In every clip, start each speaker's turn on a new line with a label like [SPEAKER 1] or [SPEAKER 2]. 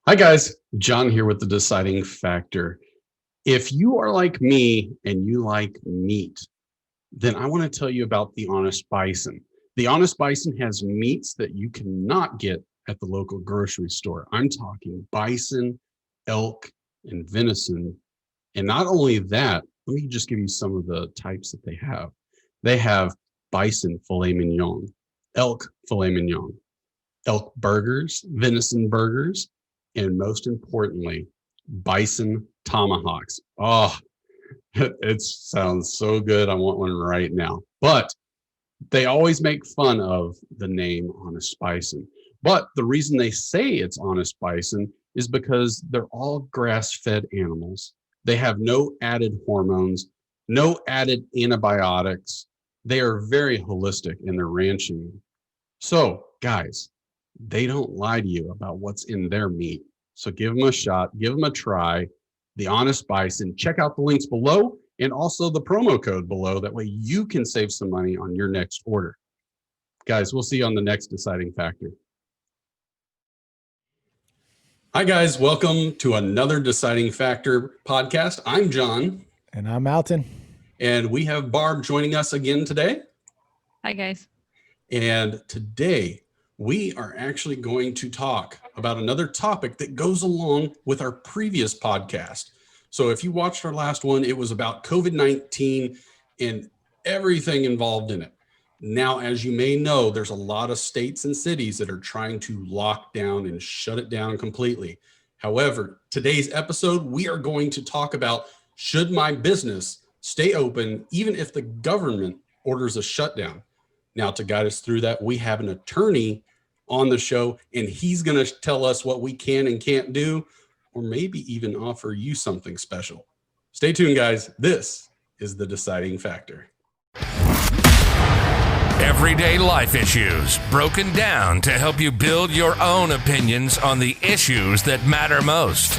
[SPEAKER 1] Hi, guys. John here with The Deciding Factor. If you are like me and you like meat, then I want to tell you about the Honest Bison. The Honest Bison has meats that you cannot get at the local grocery store. I'm talking bison, elk, and venison. And not only that, let me just give you some of the types that they have. They have bison filet mignon, elk filet mignon, elk burgers, venison burgers, and most importantly, bison tomahawks. Oh, it sounds so good. I want one right now. But they always make fun of the name Honest Bison. But the reason they say it's Honest Bison is because they're all grass-fed animals. They have no added hormones, no added antibiotics. They are very holistic in their ranching. So, guys, they don't lie to you about what's in their meat. So give them a shot, give them a try. The Honest Bison. Check out the links below and also the promo code below. That way you can save some money on your next order. Guys, we'll see you on the next Deciding Factor. Hi, guys. Welcome to another Deciding Factor podcast. I'm John.
[SPEAKER 2] And I'm Alton.
[SPEAKER 1] And we have Barb joining us again today.
[SPEAKER 3] Hi, guys.
[SPEAKER 1] And today we are actually going to talk about another topic that goes along with our previous podcast. So if you watched our last one, it was about COVID-19 and everything involved in it. Now, as you may know, there's a lot of states and cities that are trying to lock down and shut it down completely. However, today's episode, we are going to talk about, should my business stay open even if the government orders a shutdown? Now, to guide us through that, we have an attorney on the show, and he's going to tell us what we can and can't do, or maybe even offer you something special. Stay tuned, guys. This is The Deciding Factor.
[SPEAKER 4] Everyday life issues broken down to help you build your own opinions on the issues that matter most.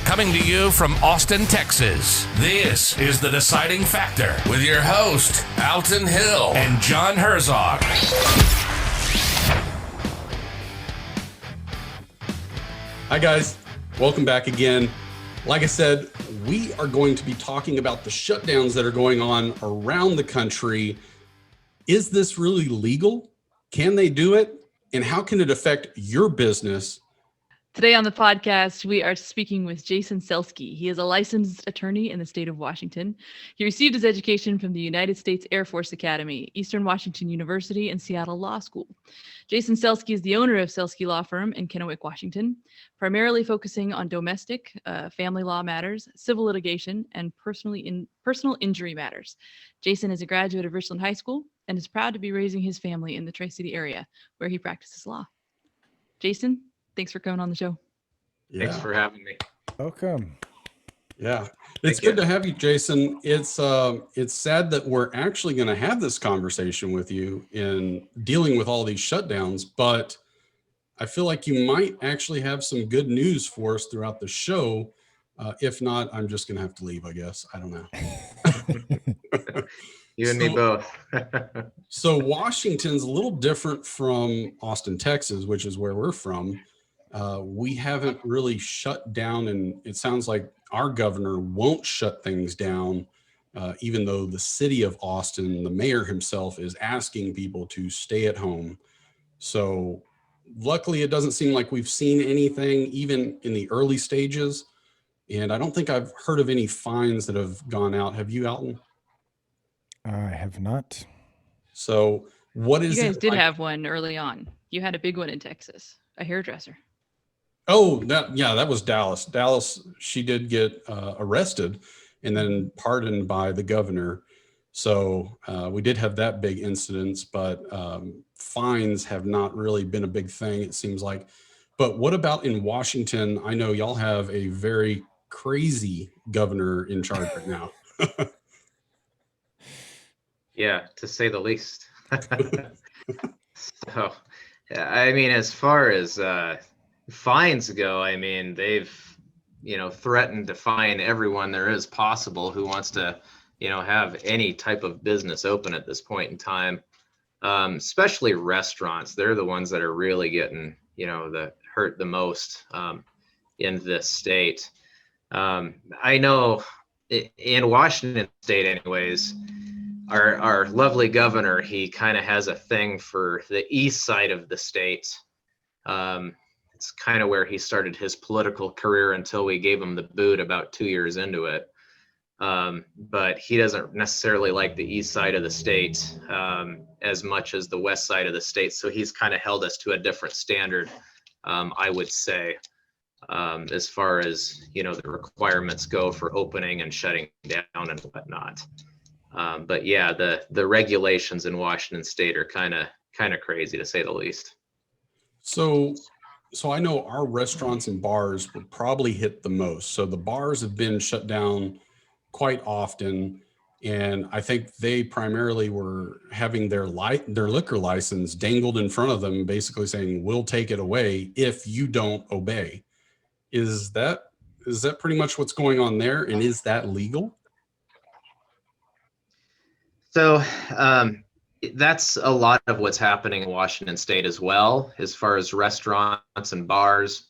[SPEAKER 4] Coming to you from Austin, Texas, this is The Deciding Factor with your host, Alton Hill and John Herzog.
[SPEAKER 1] Hi, guys. Welcome back again. Like I said, we are going to be talking about the shutdowns that are going on around the country. Is this really legal? Can they do it? And how can it affect your business?
[SPEAKER 3] Today on the podcast, we are speaking with Jason Celski. He is a licensed attorney in the state of Washington. He received his education from the United States Air Force Academy, Eastern Washington University, and Seattle Law School. Jason Celski is the owner of Celski Law Firm in Kennewick, Washington, primarily focusing on domestic, family law matters, civil litigation, and personal injury matters. Jason is a graduate of Richland High School and is proud to be raising his family in the Tri-City area where he practices law. Jason, thanks for coming on the show.
[SPEAKER 5] Yeah. Thanks for having me.
[SPEAKER 2] Welcome.
[SPEAKER 1] Yeah, it's good to have you, Jason. It's sad that we're actually going to have this conversation with you in dealing with all these shutdowns, but I feel like you might actually have some good news for us throughout the show. If not, I'm just going to have to leave, I guess. I don't know.
[SPEAKER 5] You and me both.
[SPEAKER 1] So Washington's a little different from Austin, Texas, which is where we're from. We haven't really shut down, and it sounds like our governor won't shut things down, even though the city of Austin, the mayor himself, is asking people to stay at home. So luckily, it doesn't seem like we've seen anything, even in the early stages. And I don't think I've heard of any fines that have gone out. Have you, Alton?
[SPEAKER 2] I have not.
[SPEAKER 1] So what is it?
[SPEAKER 3] You guys did have one early on. You had a big one in Texas, a hairdresser.
[SPEAKER 1] Oh, that was Dallas. Dallas, she did get arrested and then pardoned by the governor. So we did have that big incident, but fines have not really been a big thing, it seems like. But what about in Washington? I know y'all have a very crazy governor in charge right now.
[SPEAKER 5] Yeah, to say the least. So, I mean, as far as fines go, I mean, they've, threatened to fine everyone there is possible who wants to, have any type of business open at this point in time. Especially restaurants. They're the ones that are really getting, the hurt the most in this state. I know in Washington State, anyways, our lovely governor, he kind of has a thing for the east side of the state. It's kind of where he started his political career until we gave him the boot about 2 years into it. But he doesn't necessarily like the east side of the state as much as the west side of the state. So he's kind of held us to a different standard, I would say, as far as, you know, the requirements go for opening and shutting down and whatnot. But yeah, the regulations in Washington State are kind of crazy, to say the least.
[SPEAKER 1] So I know our restaurants and bars would probably hit the most. So the bars have been shut down quite often, and I think they primarily were having their liquor license dangled in front of them, basically saying, "We'll take it away if you don't obey." Is that pretty much what's going on there, and is that legal?
[SPEAKER 5] So that's a lot of what's happening in Washington State as well, as far as restaurants and bars,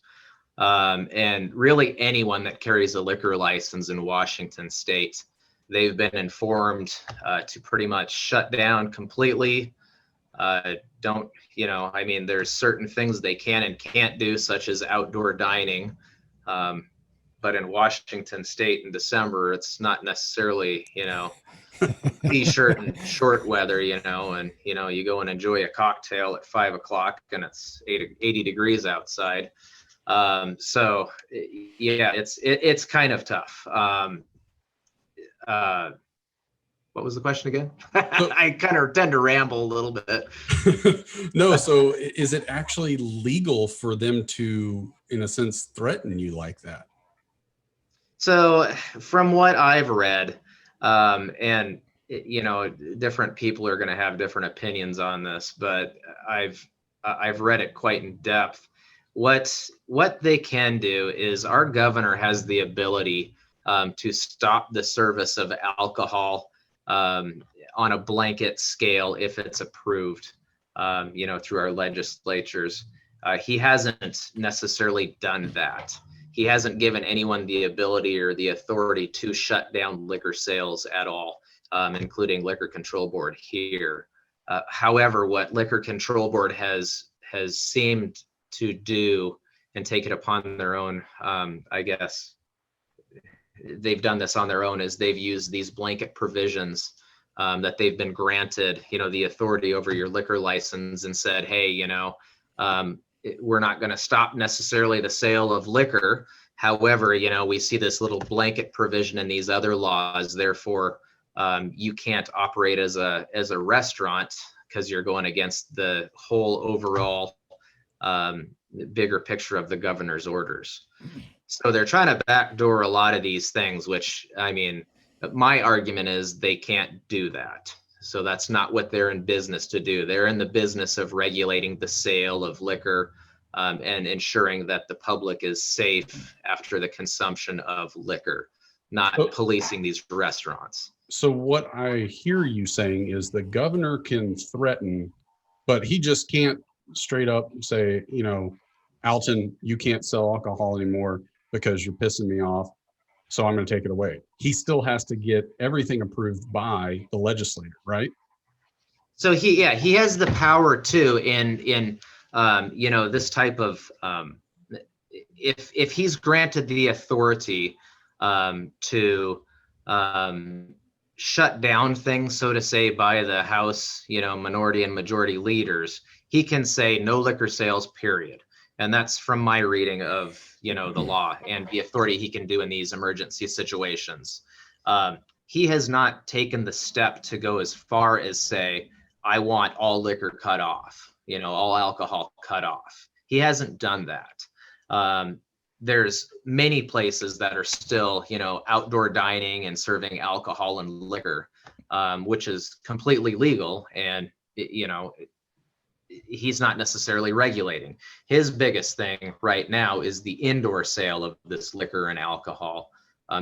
[SPEAKER 5] and really anyone that carries a liquor license in Washington State. They've been informed to pretty much shut down completely. Don't, you know, I mean, there's certain things they can and can't do, such as outdoor dining. But in Washington State in December, it's not necessarily, you know, t-shirt and short weather, you know, and, you know, you go and enjoy a cocktail at 5 o'clock and it's 80 degrees outside. So yeah, it's kind of tough. What was the question again? I kind of tend to ramble a little bit.
[SPEAKER 1] No, so is it actually legal for them to, in a sense, threaten you like that?
[SPEAKER 5] So from what I've read, and you know, different people are going to have different opinions on this, but I've read it quite in depth. What they can do is, our governor has the ability to stop the service of alcohol on a blanket scale if it's approved, you know, through our legislatures. He hasn't necessarily done that. He hasn't given anyone the ability or the authority to shut down liquor sales at all, including Liquor Control Board here. However, what Liquor Control Board has seemed to do and take it upon their own, I guess they've done this on their own, is they've used these blanket provisions that they've been granted, you know, the authority over your liquor license, and said, hey, you know, we're not going to stop necessarily the sale of liquor. However, you know, we see this little blanket provision in these other laws. Therefore, you can't operate as a restaurant because you're going against the whole overall bigger picture of the governor's orders. So they're trying to backdoor a lot of these things, which, I mean, my argument is they can't do that. So that's not what they're in business to do. They're in the business of regulating the sale of liquor and ensuring that the public is safe after the consumption of liquor, not policing these restaurants.
[SPEAKER 1] So what I hear you saying is the governor can threaten, but he just can't straight up say, you know, Alton, you can't sell alcohol anymore because you're pissing me off, so I'm going to take it away. He still has to get everything approved by the legislator, right?
[SPEAKER 5] So he has the power too in you know, this type of if he's granted the authority to shut down things, so to say, by the House, you know, minority and majority leaders, he can say no liquor sales, period. And that's from my reading of, you know, the law and the authority he can do in these emergency situations. He has not taken the step to go as far as say, I want all liquor cut off, you know, all alcohol cut off. He hasn't done that. There's many places that are still, you know, outdoor dining and serving alcohol and liquor, which is completely legal. And, you know, he's not necessarily regulating. His biggest thing right now is the indoor sale of this liquor and alcohol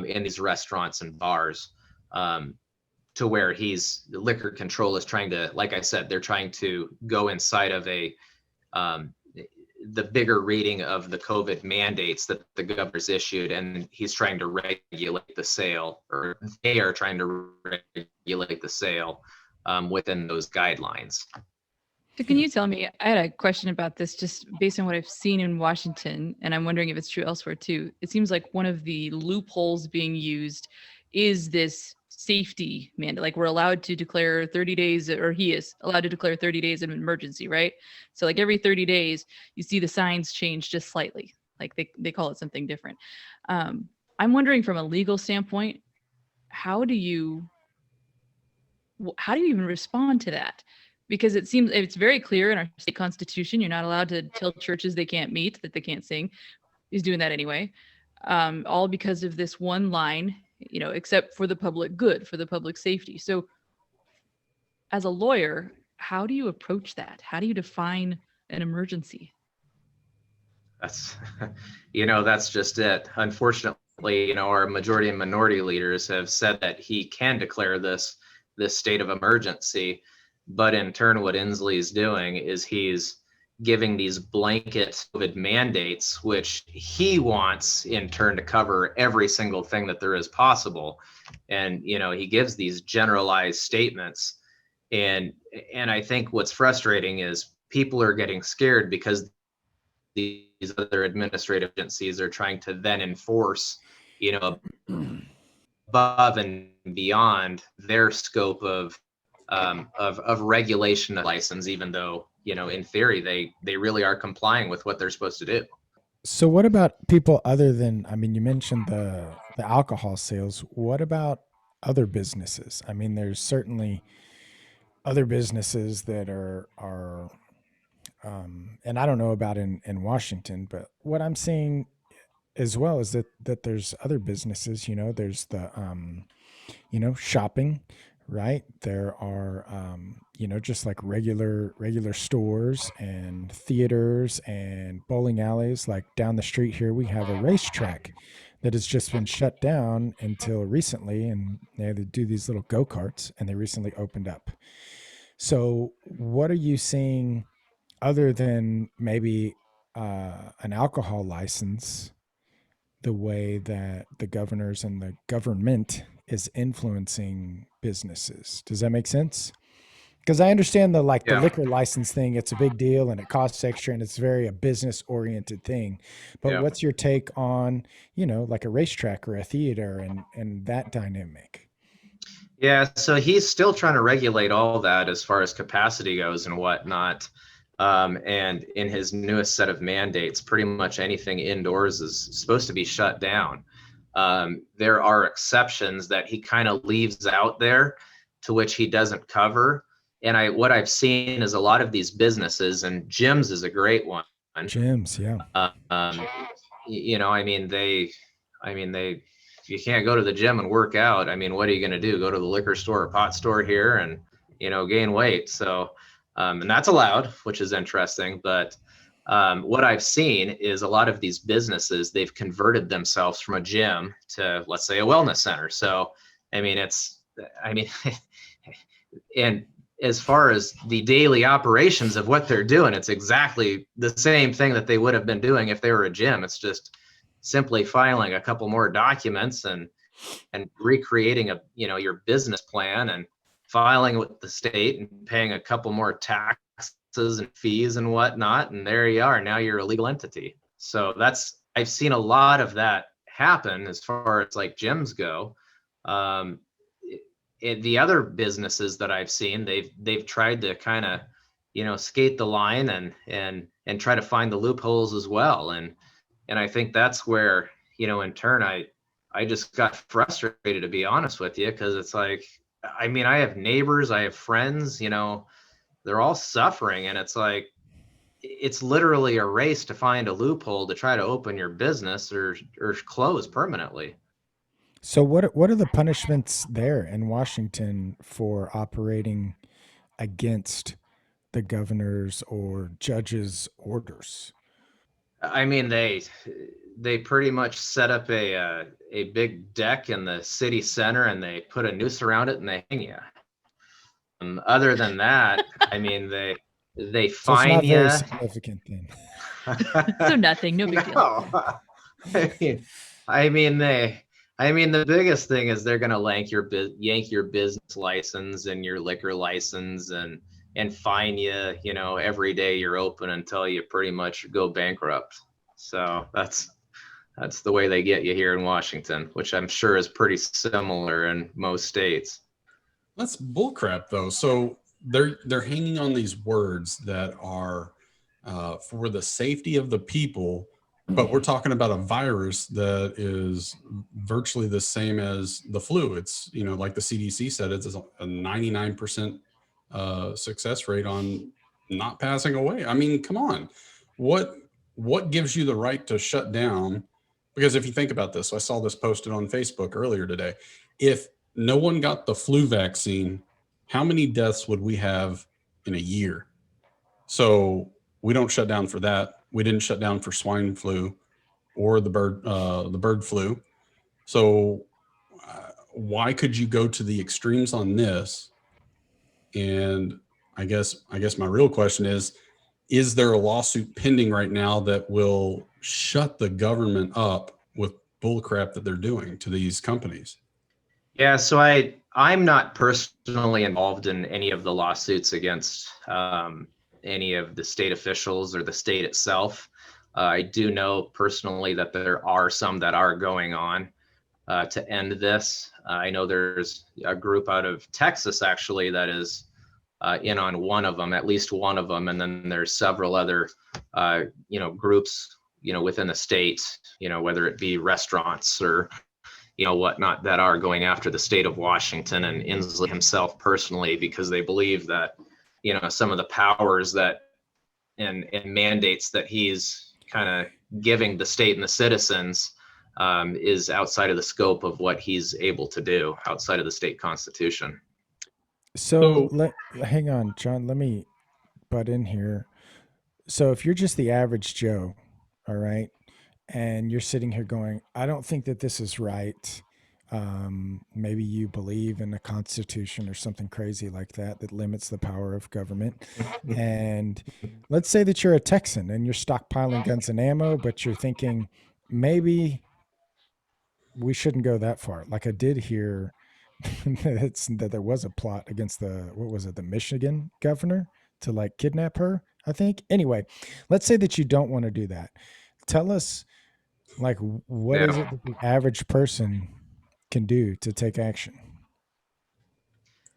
[SPEAKER 5] in these restaurants and bars, to where the liquor control is trying to, like I said, they're trying to go inside of the bigger reading of the COVID mandates that the governor's issued, and he's trying to regulate the sale, or they are trying to regulate the sale within those guidelines.
[SPEAKER 3] So can you tell me, I had a question about this just based on what I've seen in Washington, and I'm wondering if it's true elsewhere too. It seems like one of the loopholes being used is this safety mandate. Like we're allowed to declare 30 days, or he is allowed to declare 30 days of emergency, right? So like every 30 days, you see the signs change just slightly. Like they call it something different. I'm wondering from a legal standpoint, how do you even respond to that? Because it seems it's very clear in our state constitution, you're not allowed to tell churches they can't meet, that they can't sing. He's doing that anyway. All because of this one line, except for the public good, for the public safety. So as a lawyer, how do you approach that? How do you define an emergency?
[SPEAKER 5] That's, that's just it. Unfortunately, our majority and minority leaders have said that he can declare this state of emergency. But in turn, what Inslee is doing is he's giving these blanket COVID mandates, which he wants in turn to cover every single thing that there is possible. And, he gives these generalized statements. And I think what's frustrating is people are getting scared because these other administrative agencies are trying to then enforce, above and beyond their scope of regulation of license, even though, in theory, they really are complying with what they're supposed to do.
[SPEAKER 2] So what about people other than, you mentioned the alcohol sales. What about other businesses? There's certainly other businesses that are and I don't know about in Washington, but what I'm seeing as well is that there's other businesses, there's the, shopping, right? There are, just like regular stores and theaters and bowling alleys. Like down the street here, we have a racetrack that has just been shut down until recently. And they do these little go-karts, and they recently opened up. So what are you seeing other than maybe an alcohol license, the way that the governors and the government is influencing businesses? Does that make sense? Because I understand the liquor license thing, it's a big deal and it costs extra and it's very a business oriented thing. But what's your take on, like a racetrack or a theater and that dynamic?
[SPEAKER 5] Yeah, so he's still trying to regulate all that as far as capacity goes and whatnot. And in his newest set of mandates, pretty much anything indoors is supposed to be shut down. There are exceptions that he kind of leaves out there, to which he doesn't cover. And what I've seen is a lot of these businesses, and gyms is a great one.
[SPEAKER 2] Gyms, yeah.
[SPEAKER 5] You can't go to the gym and work out. What are you going to do? Go to the liquor store or pot store here and, gain weight. So, and that's allowed, which is interesting. But what I've seen is a lot of these businesses, they've converted themselves from a gym to, let's say, a wellness center. So, and as far as the daily operations of what they're doing, it's exactly the same thing that they would have been doing if they were a gym. It's just simply filing a couple more documents and recreating your business plan and filing with the state and paying a couple more taxes and fees and whatnot. And there you are. Now you're a legal entity. So I've seen a lot of that happen as far as like gyms go. The other businesses that I've seen, they've tried to kind of, skate the line and try to find the loopholes as well. And I think that's where, in turn, I just got frustrated, to be honest with you, because it's like, I have neighbors, I have friends, they're all suffering. And it's like, it's literally a race to find a loophole to try to open your business or close permanently.
[SPEAKER 2] So what are the punishments there in Washington for operating against the governor's or judge's orders?
[SPEAKER 5] They pretty much set up a big deck in the city center and they put a noose around it and they hang you. Other than that, they
[SPEAKER 2] So
[SPEAKER 5] fine
[SPEAKER 2] it's not
[SPEAKER 5] you.
[SPEAKER 2] very significant then.
[SPEAKER 3] So nothing, no big deal.
[SPEAKER 5] No. I mean, the biggest thing is they're going to yank your business license and your liquor license and fine you, every day you're open until you pretty much go bankrupt. So that's the way they get you here in Washington, which I'm sure is pretty similar in most states.
[SPEAKER 1] That's bullcrap, though. So they're hanging on these words that are for the safety of the people, but we're talking about a virus that is virtually the same as the flu. It's, like the CDC said, it's a 99% success rate on not passing away. I mean, come on. What gives you the right to shut down? Because if you think about this, I saw this posted on Facebook earlier today. If no one got the flu vaccine, how many deaths would we have in a year? So we don't shut down for that. We didn't shut down for swine flu or the bird flu. So why could you go to the extremes on this? And I guess my real question is there a lawsuit pending right now that will shut the government up with bullcrap that they're doing to these companies?
[SPEAKER 5] Yeah, so I'm not personally involved in any of the lawsuits against any of the state officials or the state itself. I do know personally that there are some that are going on to end this. I know there's a group out of Texas actually that is in on one of them, at least one of them, and then there's several other groups within the state, whether it be restaurants or whatnot, that are going after the state of Washington and Inslee himself personally, because they believe that some of the powers that and mandates that he's kind of giving the state and the citizens is outside of the scope of what he's able to do, outside of the state constitution.
[SPEAKER 2] So hang on, John, let me butt in here. So if you're just the average Joe, all right, and you're sitting here going, I don't think that this is right. Maybe you believe in the Constitution or something crazy like that limits the power of government. And let's say that you're a Texan and you're stockpiling guns and ammo, but you're thinking maybe we shouldn't go that far. Like I did hear that there was a plot against the Michigan governor to like kidnap her, I think. Anyway, let's say that you don't want to do that. Tell us, like, what is it that the average person can do to take action?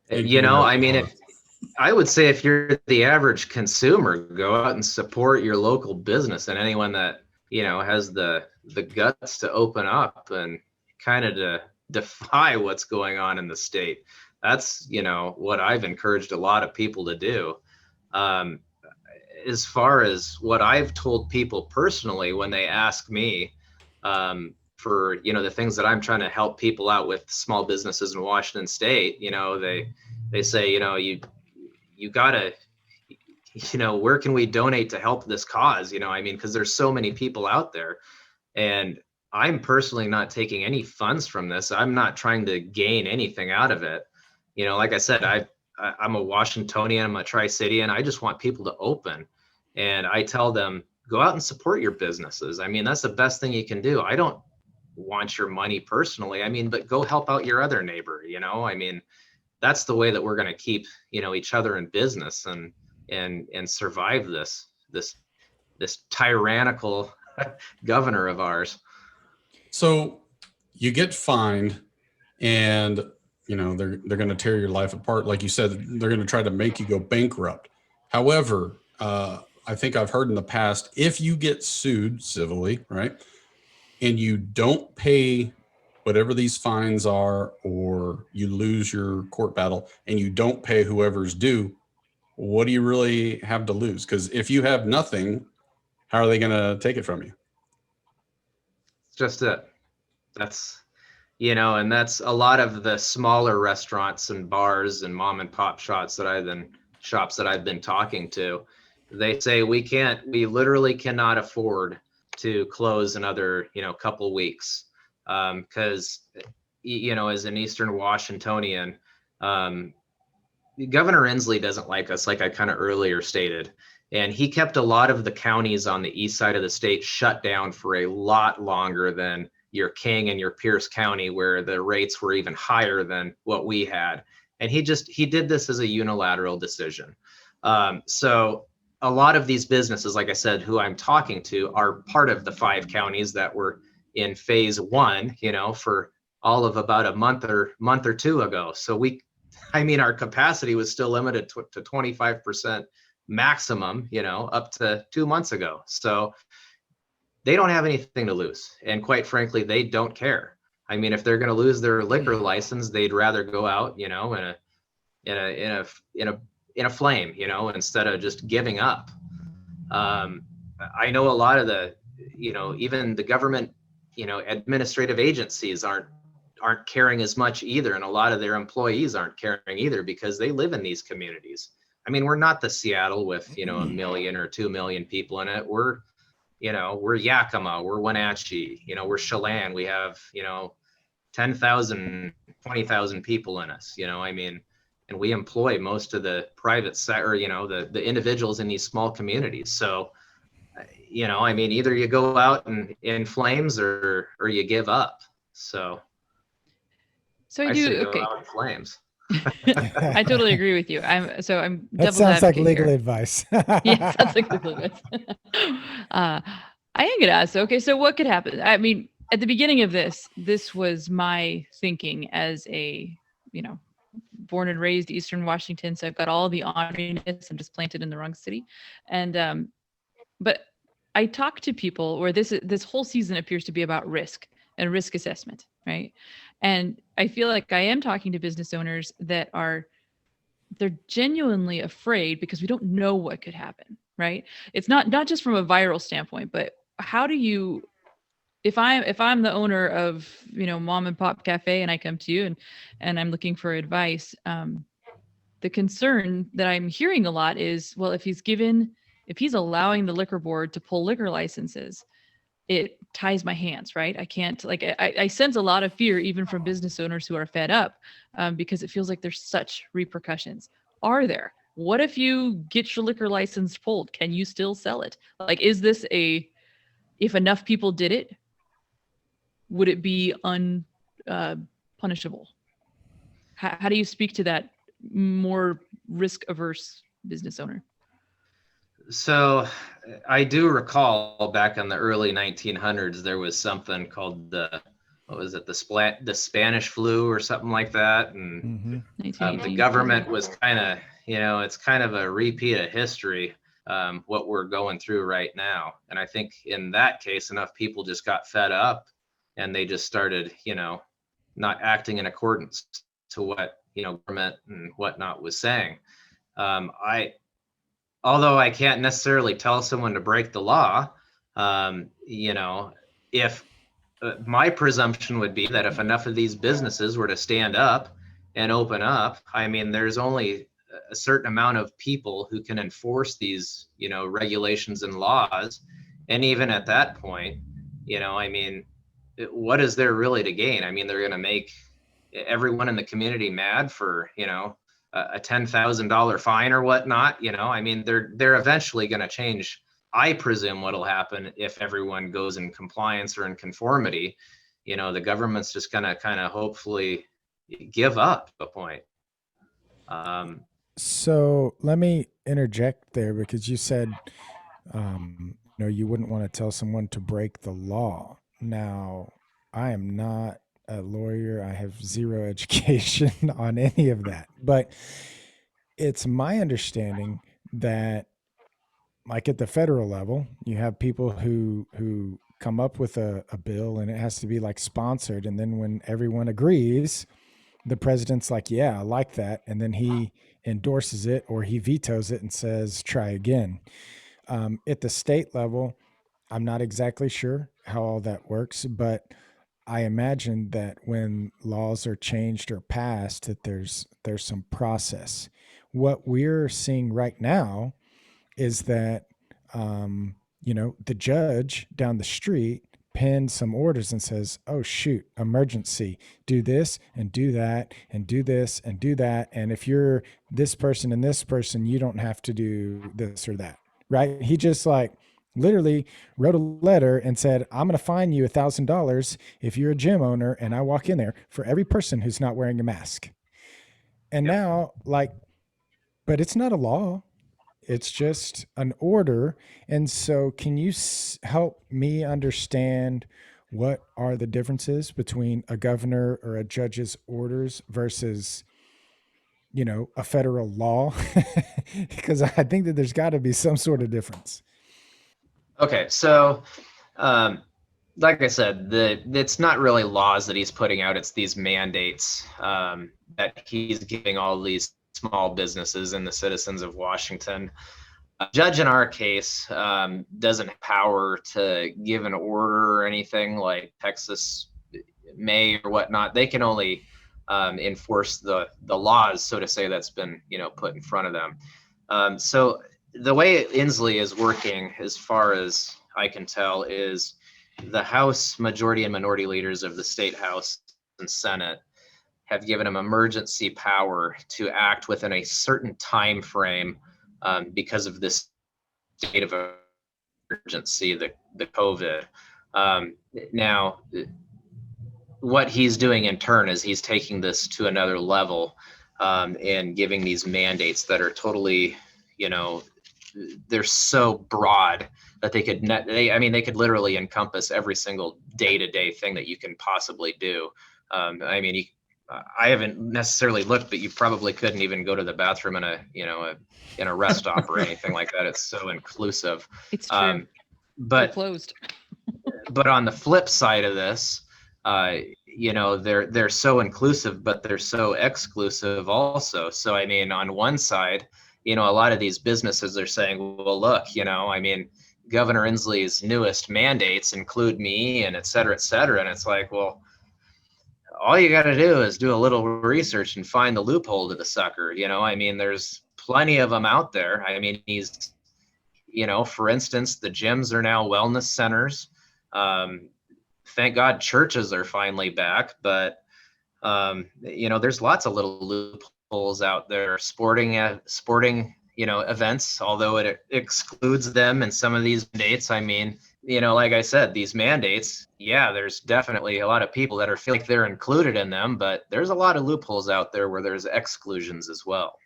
[SPEAKER 5] I would say if you're the average consumer, go out and support your local business and anyone that, has the guts to open up and kind of to defy what's going on in the state. That's, what I've encouraged a lot of people to do. As far as what I've told people personally, when they ask me for, the things that I'm trying to help people out with, small businesses in Washington State, they say, you gotta, where can we donate to help this cause? Because there's so many people out there, and I'm personally not taking any funds from this. I'm not trying to gain anything out of it. Like I said, I'm a Washingtonian, I'm a Tri-Citian. I just want people to open, and I tell them, go out and support your businesses. That's the best thing you can do. I don't want your money personally. But go help out your other neighbor. That's the way that we're going to keep, each other in business and survive this tyrannical governor of ours.
[SPEAKER 1] So you get fined, and they're going to tear your life apart. Like you said, they're going to try to make you go bankrupt. However, I think I've heard in the past, if you get sued civilly, right, and you don't pay whatever these fines are, or you lose your court battle and you don't pay whoever's due, what do you really have to lose? Because if you have nothing, how are they going to take it from you?
[SPEAKER 5] Just it. That's, and that's a lot of the smaller restaurants and bars and mom and pop shops that I've been talking to. They say we literally cannot afford to close another, couple weeks. Because, as an Eastern Washingtonian, Governor Inslee doesn't like us, like I kind of earlier stated. And he kept a lot of the counties on the east side of the state shut down for a lot longer than your King and your Pierce County, where the rates were even higher than what we had. And he did this as a unilateral decision. So a lot of these businesses, like I said, who I'm talking to, are part of the 5 counties that were in phase 1, for all of about a month or two ago. So our capacity was still limited to 25% maximum, up to 2 months ago. So they don't have anything to lose. And quite frankly, they don't care. If they're going to lose their liquor license, they'd rather go out, in a flame, instead of just giving up. I know a lot of the, even the government, administrative agencies aren't caring as much either. And a lot of their employees aren't caring either, because they live in these communities. We're not the Seattle with, 1 million or 2 million people in it. We're Yakima, we're Wenatchee, we're Chelan. We have, 10,000, 20,000 people in us, and we employ most of the private sector, the individuals in these small communities. So, either you go out in flames or you give up. So
[SPEAKER 3] I
[SPEAKER 5] say
[SPEAKER 3] do.
[SPEAKER 5] go
[SPEAKER 3] Okay.
[SPEAKER 5] out in flames.
[SPEAKER 3] I totally agree with you. I'm
[SPEAKER 2] That
[SPEAKER 3] devil's
[SPEAKER 2] sounds like
[SPEAKER 3] advocate
[SPEAKER 2] legal
[SPEAKER 3] here.
[SPEAKER 2] advice.
[SPEAKER 3] Yeah, sounds like legal advice. I am gonna ask. Okay, so what could happen? At the beginning of this was my thinking as a, born and raised Eastern Washington. So I've got all the honoriness. I'm just planted in the wrong city, and but I talk to people where this whole season appears to be about risk and risk assessment, right? And I feel like I am talking to business owners that they're genuinely afraid because we don't know what could happen, right? It's not just from a viral standpoint, but how do you, if I'm the owner of, mom and pop cafe, and I come to you and I'm looking for advice, the concern that I'm hearing a lot is, well, if he's allowing the liquor board to pull liquor licenses, it ties my hands, right? I can't, I sense a lot of fear even from business owners who are fed up, because it feels like there's such repercussions. Are there? What if you get your liquor license pulled? Can you still sell it? Is this if enough people did it, would it be punishable? How do you speak to that more risk averse business owner?
[SPEAKER 5] So I do recall back in the early 1900s, there was something called the Spanish flu or something like that. And the government was kind of, it's kind of a repeat of history, what we're going through right now. And I think in that case, enough people just got fed up and they just started, not acting in accordance to what, government and whatnot was saying. Although I can't necessarily tell someone to break the law, if my presumption would be that if enough of these businesses were to stand up and open up, there's only a certain amount of people who can enforce these, regulations and laws. And even at that point, what is there really to gain? They're going to make everyone in the community mad for, a $10,000 fine or whatnot, they're eventually going to change. I presume what'll happen if everyone goes in compliance or in conformity, the government's just going to kind of hopefully give up a point.
[SPEAKER 2] So let me interject there, because you said, you wouldn't want to tell someone to break the law. Now, I am not a lawyer. I have zero education on any of that, but it's my understanding that, like at the federal level, you have people who come up with a bill, and it has to be sponsored. And then when everyone agrees, the president's like, yeah, I like that. And then he endorses it or he vetoes it and says, try again. At the state level, I'm not exactly sure how all that works, but I imagine that when laws are changed or passed, that there's some process. What we're seeing right now is that, the judge down the street penned some orders and says, oh, shoot, emergency, do this and do that and do this and do that. And if you're this person and this person, you don't have to do this or that. right? He just like literally wrote a letter and said, I'm going to fine you $1,000 if you're a gym owner and I walk in there for every person who's not wearing a mask. And
[SPEAKER 5] Yep.
[SPEAKER 2] now, like, but it's not a law. It's just an order. And so, can you help me understand what are the differences between a governor or a judge's orders versus, a federal law? Because I think that there's got to be some sort of difference.
[SPEAKER 5] Okay, so like I said, it's not really laws that he's putting out; it's these mandates that he's giving all these small businesses and the citizens of Washington. A judge in our case doesn't have power to give an order or anything like Texas may or whatnot. They can only enforce the laws, so to say, that's been put in front of them. So the way Inslee is working, as far as I can tell, is the House majority and minority leaders of the state House and Senate have given him emergency power to act within a certain time frame because of this state of emergency, the COVID. Now, what he's doing in turn is he's taking this to another level and giving these mandates that are totally, they're so broad that they could literally encompass every single day-to-day thing that you can possibly do. I haven't necessarily looked, but you probably couldn't even go to the bathroom in a rest stop or anything like that. It's so inclusive.
[SPEAKER 3] It's true.
[SPEAKER 5] But
[SPEAKER 3] they're closed.
[SPEAKER 5] But on the flip side of this, they're so inclusive, but they're so exclusive also. So on one side, a lot of these businesses are saying, well, look, Governor Inslee's newest mandates include me and et cetera, et cetera. And it's like, well, all you got to do is do a little research and find the loophole to the sucker. There's plenty of them out there. He's, for instance, the gyms are now wellness centers. Thank God churches are finally back, but there's lots of little loopholes out there. Sporting events, although it excludes them in some of these mandates. Like I said, these mandates, there's definitely a lot of people that feel like they're included in them, but there's a lot of loopholes out there where there's exclusions as well.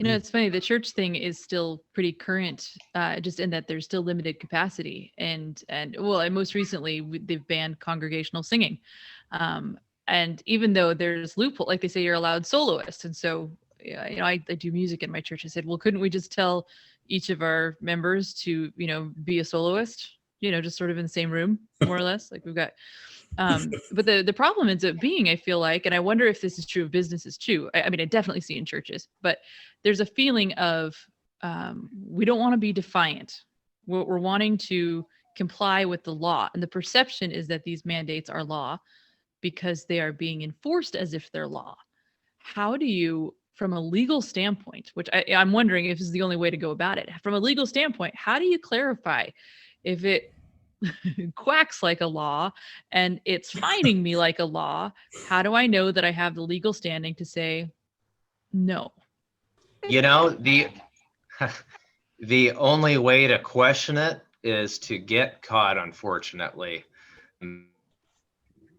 [SPEAKER 3] It's funny. The church thing is still pretty current, just in that there's still limited capacity, and most recently they've banned congregational singing, and even though there's loophole, like they say you're allowed soloists, and so I do music in my church. I said, well, couldn't we just tell each of our members to be a soloist, just sort of in the same room, more or less, like we've got. But the problem ends up being, I feel like, and I wonder if this is true of businesses too. I definitely see in churches, but there's a feeling of we don't want to be defiant. We're wanting to comply with the law, and the perception is that these mandates are law because they are being enforced as if they're law. How do you, from a legal standpoint, which I'm wondering if this is the only way to go about it, from a legal standpoint, how do you clarify if it quacks like a law and it's fining me like a law? How do I know that I have the legal standing to say no?
[SPEAKER 5] The only way to question it is to get caught, unfortunately.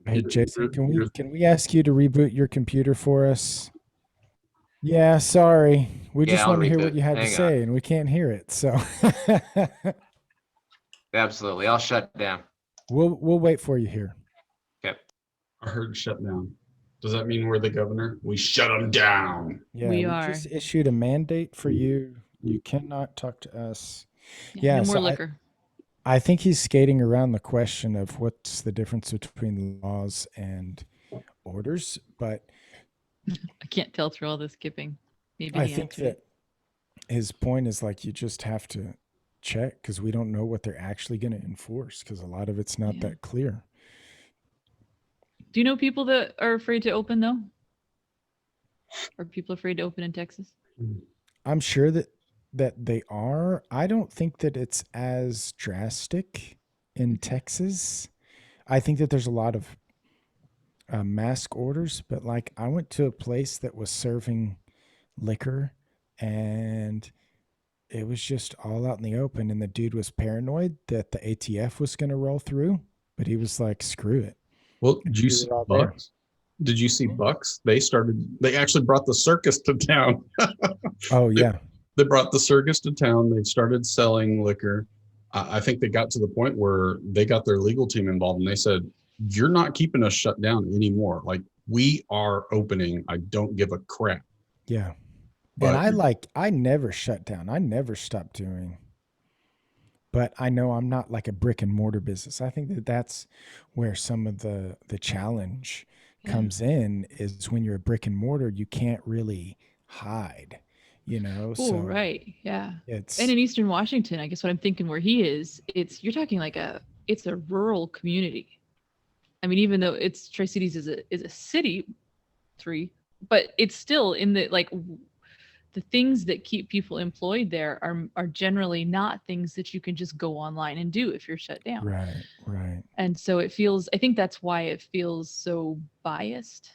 [SPEAKER 2] Hey, Jason, can we ask you to reboot your computer for us? Yeah, sorry. We just want to hear what you had to say, and we can't hear it. So
[SPEAKER 5] absolutely, I'll shut down.
[SPEAKER 2] We'll wait for you here.
[SPEAKER 5] Okay.
[SPEAKER 1] I heard shutdown. Does that mean we're the governor? We shut them down.
[SPEAKER 2] Yeah, we just issued a mandate for you. You cannot talk to us.
[SPEAKER 3] No more liquor.
[SPEAKER 2] I think he's skating around the question of what's the difference between laws and orders, but
[SPEAKER 3] I can't tell through all this skipping. Maybe
[SPEAKER 2] I think that his point is like you just have to check because we don't know what they're actually going to enforce because a lot of it's not that clear.
[SPEAKER 3] Do you know people that are afraid to open though? Are people afraid to open in Texas?
[SPEAKER 2] I'm sure that they are. I don't think that it's as drastic in Texas. I think that there's a lot of mask orders, but like I went to a place that was serving liquor and it was just all out in the open, and the dude was paranoid that the ATF was going to roll through, but he was like, screw it.
[SPEAKER 1] Well, did you
[SPEAKER 2] We
[SPEAKER 1] see
[SPEAKER 2] were all there.
[SPEAKER 1] Bucks? Did you see Bucks? They actually brought the circus to town.
[SPEAKER 2] Oh yeah.
[SPEAKER 1] They brought the circus to town. They started selling liquor. I think they got to the point where they got their legal team involved, and they said, you're not keeping us shut down anymore. Like, we are opening. I don't give a crap.
[SPEAKER 2] Yeah.
[SPEAKER 1] But
[SPEAKER 2] And I never shut down. I never stopped doing. But I know I'm not like a brick and mortar business. I think that that's where some of the challenge comes in, is when you're a brick and mortar, you can't really hide, you know?
[SPEAKER 3] Oh,
[SPEAKER 2] So
[SPEAKER 3] right. Yeah.
[SPEAKER 2] it's,
[SPEAKER 3] And in Eastern Washington, I guess what I'm thinking where he is, you're talking like it's a rural community. I mean, even though it's Tri-Cities is a city, but it's still in the like the things that keep people employed there are generally not things that you can just go online and do if you're shut down.
[SPEAKER 2] right.
[SPEAKER 3] And so I think that's why it feels so biased.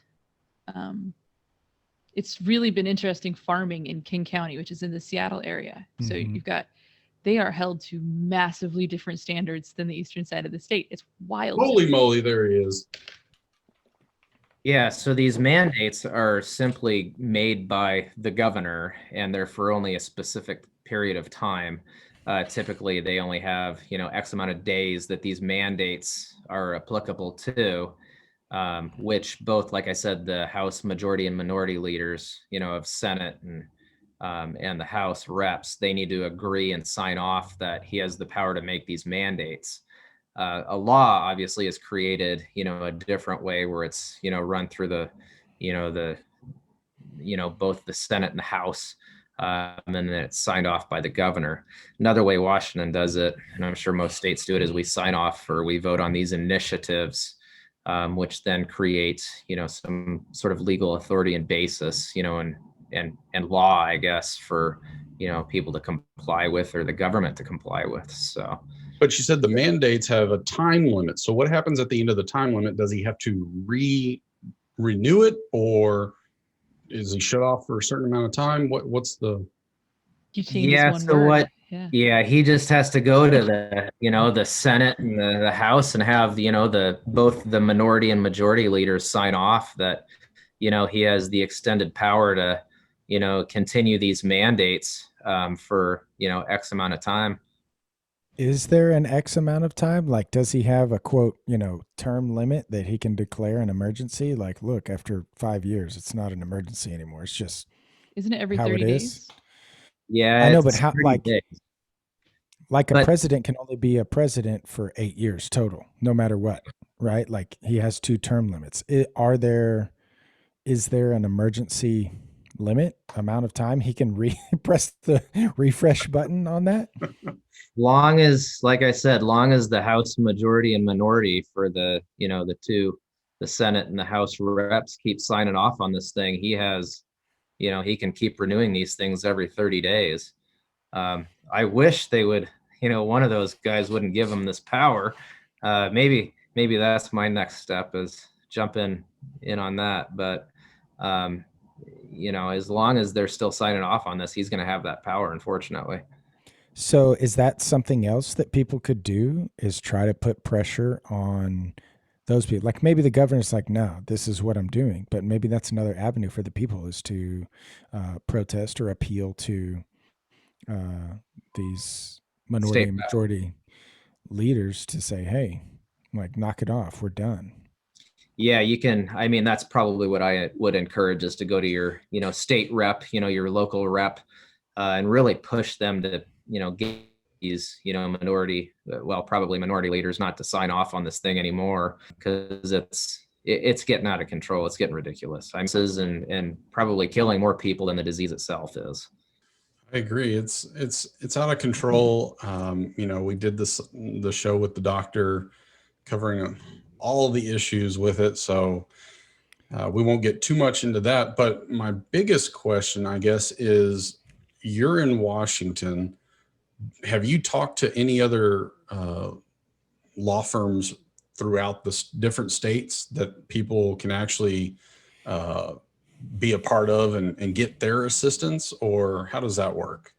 [SPEAKER 3] It's really been interesting farming in King County, which is in the Seattle area. So they are held to massively different standards than the eastern side of the state. It's wild.
[SPEAKER 1] holy moly, there he is.
[SPEAKER 6] Yeah, so these mandates are simply made by the governor, and they're for only a specific period of time. Typically, they only have, X amount of days that these mandates are applicable to, which both, like I said, the House majority and minority leaders, of Senate and the House reps, they need to agree and sign off that he has the power to make these mandates. A law obviously is created, a different way where it's, run through the both the Senate and the House, and then it's signed off by the governor. Another way Washington does it, and I'm sure most states do it, is we sign off or we vote on these initiatives, which then create, some sort of legal authority and basis, and law, I guess, for, people to comply with or the government to comply with. So.
[SPEAKER 1] But you said the mandates have a time limit. So what happens at the end of the time limit? Does he have to renew it, or is he shut off for a certain amount of time? What's the?
[SPEAKER 6] Yeah, he just has to go to the Senate and the House and have, both the minority and majority leaders sign off that, he has the extended power to, continue these mandates for, X amount of time.
[SPEAKER 2] is there an X amount of time? Like, does he have a quote, term limit that he can declare an emergency? Like, look, after 5 years, it's not an emergency anymore. It's just,
[SPEAKER 3] isn't it every
[SPEAKER 2] how
[SPEAKER 3] 30
[SPEAKER 2] it
[SPEAKER 3] days?
[SPEAKER 2] is.
[SPEAKER 6] Yeah,
[SPEAKER 2] I know, but how,
[SPEAKER 6] 30
[SPEAKER 2] like,
[SPEAKER 6] days.
[SPEAKER 2] a president can only be a president for 8 years total, no matter what, right? Like, he has 2 term limits. Is there an emergency limit amount of time he can press the refresh button on that?
[SPEAKER 6] Long as, like I said, long as the House majority and minority for the Senate and the House reps keep signing off on this thing, he has, he can keep renewing these things every 30 days. I wish they would, one of those guys wouldn't give him this power. Maybe that's my next step, is jump in on that. But, as long as they're still signing off on this, he's going to have that power, unfortunately.
[SPEAKER 2] So is that something else that people could do, is try to put pressure on those people? Like, maybe the governor's like, no, this is what I'm doing. But maybe that's another avenue for the people, is to protest or appeal to these minority and majority leaders to say, hey, like, knock it off. We're done.
[SPEAKER 6] Yeah, you can. I mean, that's probably what I would encourage, is to go to your, state rep, your local rep, and really push them to, get these, probably minority leaders not to sign off on this thing anymore, because it's getting out of control. It's getting ridiculous. And probably killing more people than the disease itself is.
[SPEAKER 1] I agree. It's out of control. We did the show with the doctor covering all the issues with it. So we won't get too much into that. But my biggest question, I guess, is, you're in Washington. Have you talked to any other law firms throughout the different states that people can actually be a part of and get their assistance, or how does that work?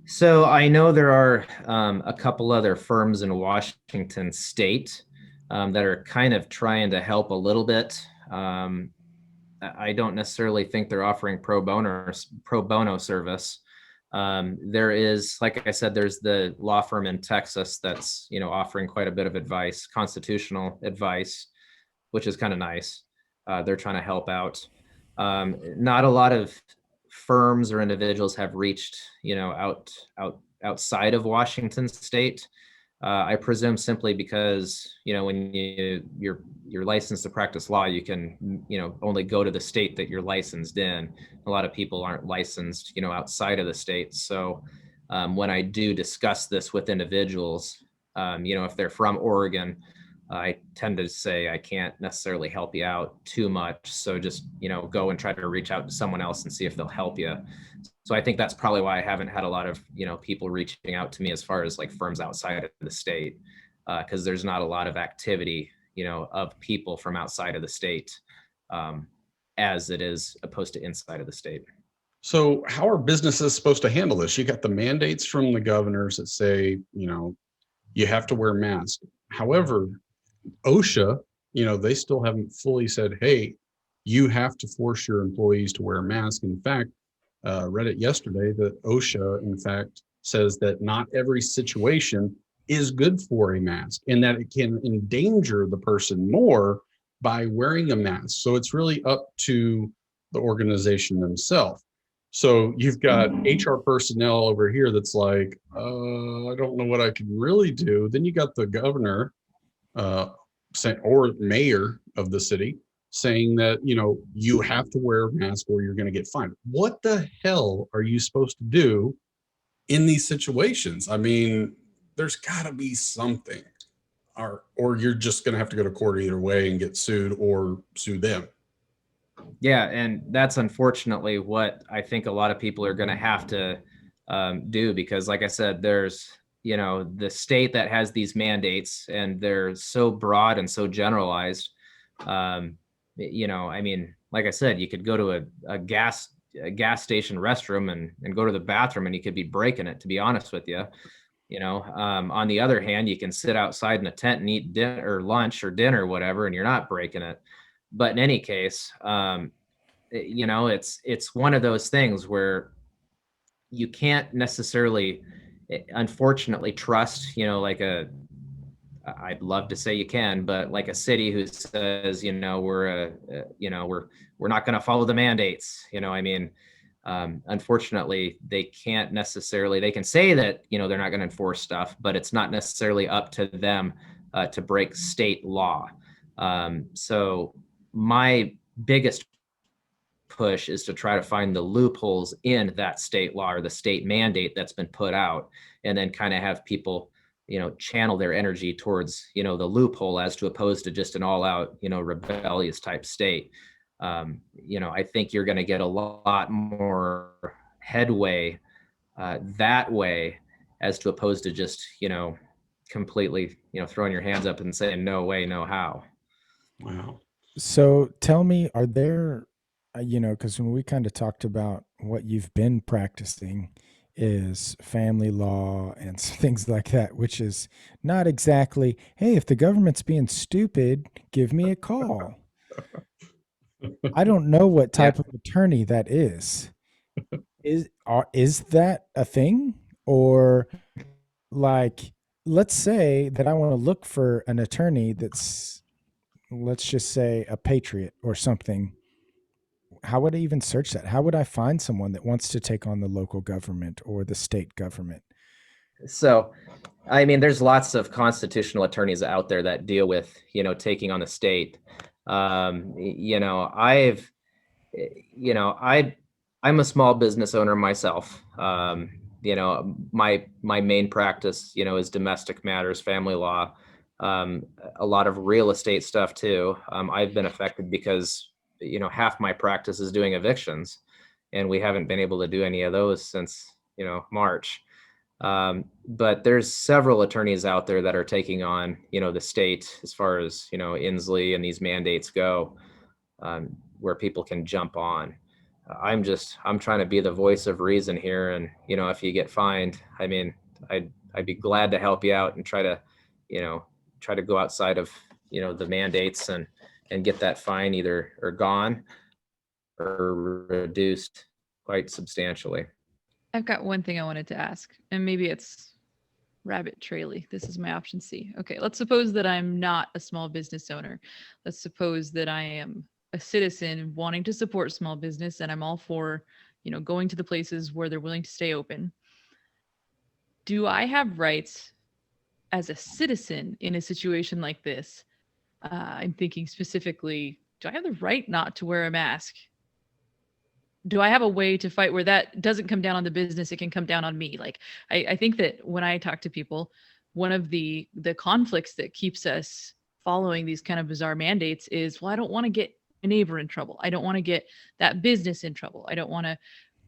[SPEAKER 6] So I know there are a couple other firms in Washington State that are kind of trying to help a little bit. I don't necessarily think they're offering pro bono service. There is, like I said, there's the law firm in Texas that's offering quite a bit of advice, constitutional advice, which is kind of nice. They're trying to help out. Not a lot of firms or individuals have reached outside of Washington State. I presume simply because when you're licensed to practice law, you can only go to the state that you're licensed in. A lot of people aren't licensed outside of the state. So when I do discuss this with individuals, if they're from Oregon, I tend to say I can't necessarily help you out too much. So just go and try to reach out to someone else and see if they'll help you. So I think that's probably why I haven't had a lot of people reaching out to me as far as like firms outside of the state, because there's not a lot of activity of people from outside of the state as it is opposed to inside of the state.
[SPEAKER 1] So how are businesses supposed to handle this? You got the mandates from the governors that say, you have to wear masks. However, OSHA, they still haven't fully said, hey, you have to force your employees to wear a mask. In fact, read it yesterday that OSHA, in fact, says that not every situation is good for a mask and that it can endanger the person more by wearing a mask. So it's really up to the organization themselves. So you've got HR personnel over here that's like, I don't know what I can really do. Then you got the governor or mayor of the city saying that, you have to wear a mask or you're going to get fined. What the hell are you supposed to do in these situations? I mean, there's got to be something, or you're just going to have to go to court either way and get sued or sue them.
[SPEAKER 6] Yeah, and that's unfortunately what I think a lot of people are going to have to do, because like I said, there's the state that has these mandates and they're so broad and so generalized. I mean, like I said, you could go to a gas station restroom and go to the bathroom and you could be breaking it, to be honest with you. On the other hand, you can sit outside in a tent and eat dinner or lunch or dinner, whatever, and you're not breaking it. But in any case, it's one of those things where you can't necessarily, unfortunately, trust, I'd love to say you can, but like a city who says, we're not going to follow the mandates. Unfortunately, they can't necessarily, they can say that, they're not going to enforce stuff, but it's not necessarily up to them to break state law. So my biggest push is to try to find the loopholes in that state law or the state mandate that's been put out, and then kind of have people channel their energy towards the loophole as to opposed to just an all-out rebellious type state. I think you're going to get a lot more headway that way as to opposed to just completely throwing your hands up and saying no way, no how.
[SPEAKER 1] Wow.
[SPEAKER 2] So tell me, are there, because when we kind of talked about what you've been practicing is family law and things like that, which is not exactly, hey, if the government's being stupid, give me a call. I don't know what type of attorney that is. Is that a thing? Or like, let's say that I want to look for an attorney that's, let's just say, a patriot or something. How would I even search that? How would I find someone that wants to take on the local government or the state government?
[SPEAKER 6] So, I mean, there's lots of constitutional attorneys out there that deal with, taking on the state. I'm a small business owner myself. My main practice, is domestic matters, family law, a lot of real estate stuff too. I've been affected because half my practice is doing evictions, and we haven't been able to do any of those since, March. But there's several attorneys out there that are taking on, the state as far as, Inslee and these mandates go, where people can jump on. I'm trying to be the voice of reason here. And, if you get fined, I mean, I'd be glad to help you out and try to go outside of, the mandates and get that fine either or gone or reduced quite substantially.
[SPEAKER 3] I've got one thing I wanted to ask, and maybe it's rabbit traily. This is my option C. Okay, let's suppose that I'm not a small business owner. Let's suppose that I am a citizen wanting to support small business, and I'm all for, going to the places where they're willing to stay open. Do I have rights as a citizen in a situation like this? I'm thinking specifically, do I have the right not to wear a mask? Do I have a way to fight where that doesn't come down on the business? It can come down on me. Like, I think that when I talk to people, one of the conflicts that keeps us following these kind of bizarre mandates is, well, I don't want to get a neighbor in trouble. I don't want to get that business in trouble. I don't want to.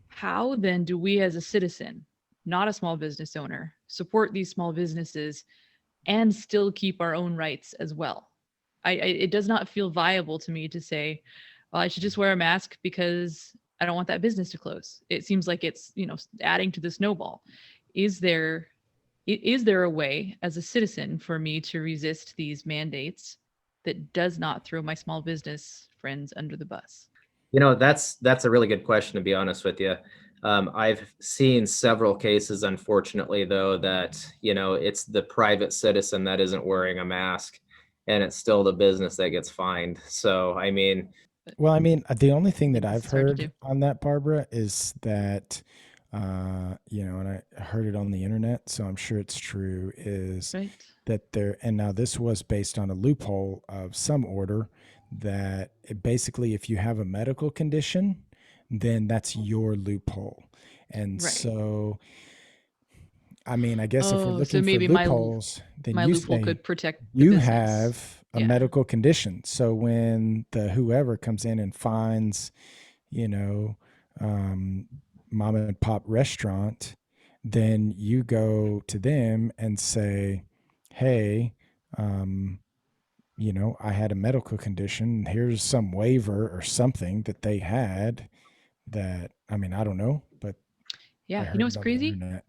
[SPEAKER 3] How then do we as a citizen, not a small business owner, support these small businesses and still keep our own rights as well? It does not feel viable to me to say, well, I should just wear a mask because I don't want that business to close. It seems like it's, adding to the snowball. Is there a way as a citizen for me to resist these mandates that does not throw my small business friends under the bus?
[SPEAKER 6] That's a really good question, to be honest with you. I've seen several cases, unfortunately, though, that, it's the private citizen that isn't wearing a mask and it's still the business that gets fined. So, I mean,
[SPEAKER 2] the only thing that I've
[SPEAKER 3] It's hard to
[SPEAKER 2] heard
[SPEAKER 3] do.
[SPEAKER 2] on that, Barbara, is that, and I heard it on the internet, so I'm sure it's true, is
[SPEAKER 3] Right.
[SPEAKER 2] that and now this was based on a loophole of some order, that basically if you have a medical condition, then that's your loophole. And
[SPEAKER 3] Right.
[SPEAKER 2] so, I guess if we're
[SPEAKER 3] Oh, so
[SPEAKER 2] looking for
[SPEAKER 3] maybe my
[SPEAKER 2] loopholes, then
[SPEAKER 3] my
[SPEAKER 2] you
[SPEAKER 3] loophole
[SPEAKER 2] say
[SPEAKER 3] could protect the
[SPEAKER 2] you
[SPEAKER 3] business.
[SPEAKER 2] have a
[SPEAKER 3] Yeah.
[SPEAKER 2] medical condition. So when the whoever comes in and finds, mom and pop restaurant, then you go to them and say, hey, I had a medical condition. Here's some waiver or something that they had that, I don't know, but I
[SPEAKER 3] Yeah. You
[SPEAKER 2] heard
[SPEAKER 3] know
[SPEAKER 2] it
[SPEAKER 3] what's
[SPEAKER 2] on the
[SPEAKER 3] crazy?
[SPEAKER 2] internet.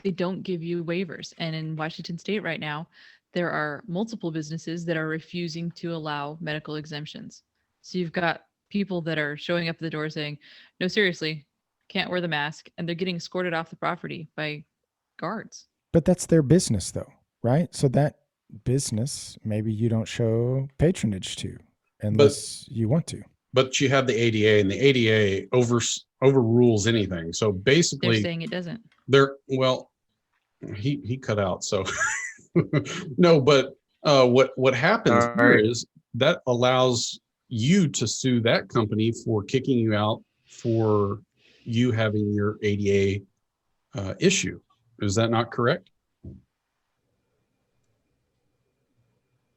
[SPEAKER 3] They don't give you waivers. And in Washington State right now, there are multiple businesses that are refusing to allow medical exemptions. So you've got people that are showing up at the door saying, no, seriously, can't wear the mask. And they're getting escorted off the property by guards.
[SPEAKER 2] But that's their business though, right? So that business, maybe you don't show patronage to unless you want to.
[SPEAKER 1] But you have the ADA, and the ADA overrules anything. So
[SPEAKER 3] They're
[SPEAKER 1] basically,
[SPEAKER 3] saying it doesn't.
[SPEAKER 1] he cut out. So no, but what happens
[SPEAKER 6] All
[SPEAKER 1] here
[SPEAKER 6] right.
[SPEAKER 1] is that allows you to sue that company for kicking you out for you having your ADA issue. Is that not correct?